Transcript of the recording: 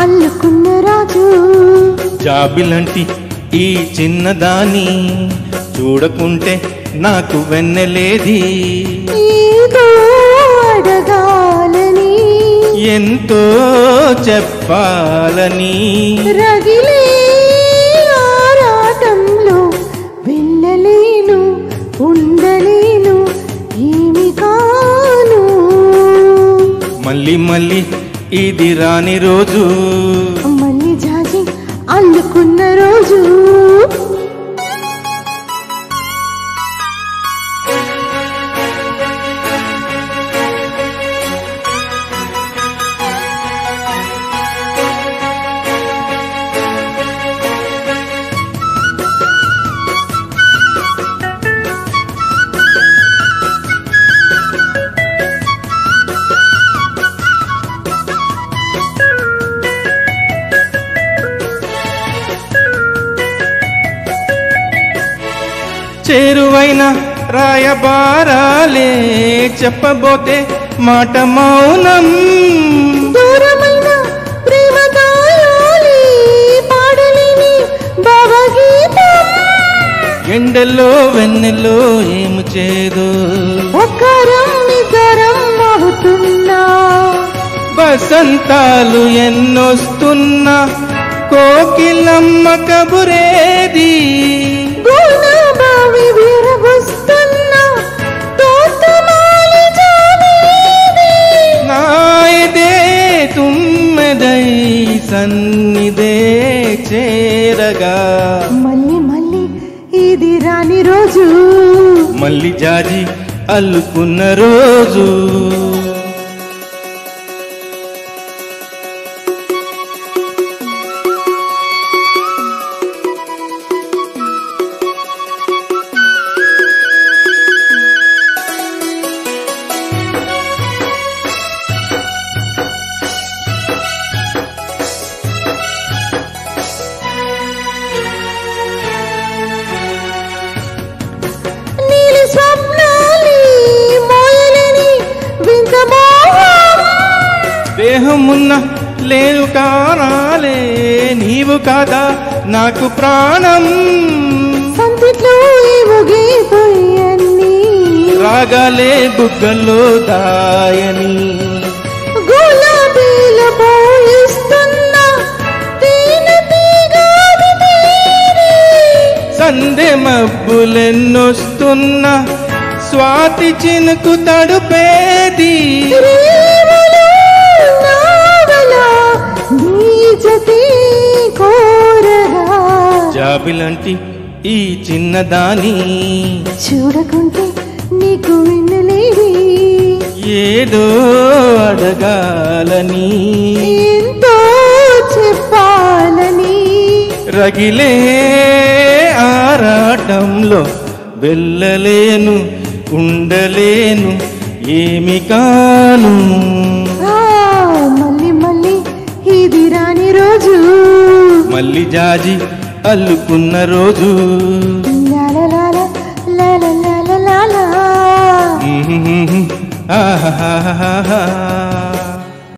అల్లుకున్న రాజు జాబిలంటి ఈ చిన్నదాని చూడకుంటే నాకు వెన్నెలేది ఏదో అడగాలని ఎంతో చెప్పాలని రగిలే ఆరాటంలో వెళ్ళలేను ఉండలేను ఏమి కాను మళ్ళీ మళ్ళీ ఇది రాని రోజు మళ్ళీ జాజి అల్లుకున్న రోజు చేరువైన రాయబారాలే చెప్పబోతే మాట మౌనం దూరమైన ప్రేమ గాయాలే పాడలేని భావగీతం ఎండలో వెన్నెలో ఏమి చేదు ఒకరం ఇద్దరం అవుతున్నా బసంతాలు ఎన్నొస్తున్నా కోకిలమ్మ కబురేది గులాబావి విరబుస్తున్నా తోటమాలి జాబిలి నాయదే తుమ్మెదై సన్నిదే చేరగా మళ్ళీ మళ్ళీ ఇది రాని రోజు మళ్ళీ జాజి అల్లుకున్న రోజు నీలి స్వప్నాలి మోయలేని వింత మోహం దేహమున్న లేను కానాలే నీవు కాదా నాకు ప్రాణం సంతిట్లో ఊగిపోయన్ని రాగాలే బుగ్గల్లో దాయని గులాబీల పోయిస్తున్నా తేనె తీగది తీరి సందె మబ్బులెన్నొస్తున్నా స్వాతి చినుకు తడుపేది రేవలో నావలా నీ జతే కోరగా జాబిలంటి ఈ చిన్నదాని చూడకుంటే నీకు వినలేది ఏదో అడగాలని ఎంతో చెప్పాలని రగిలే ఆరాటంలో వెళ్ళలేను ఉండలేను ఏమి కాను మళ్ళీ మళ్ళీ ఇది రాని రోజు మళ్ళీ జాజి అల్లుకున్న రోజు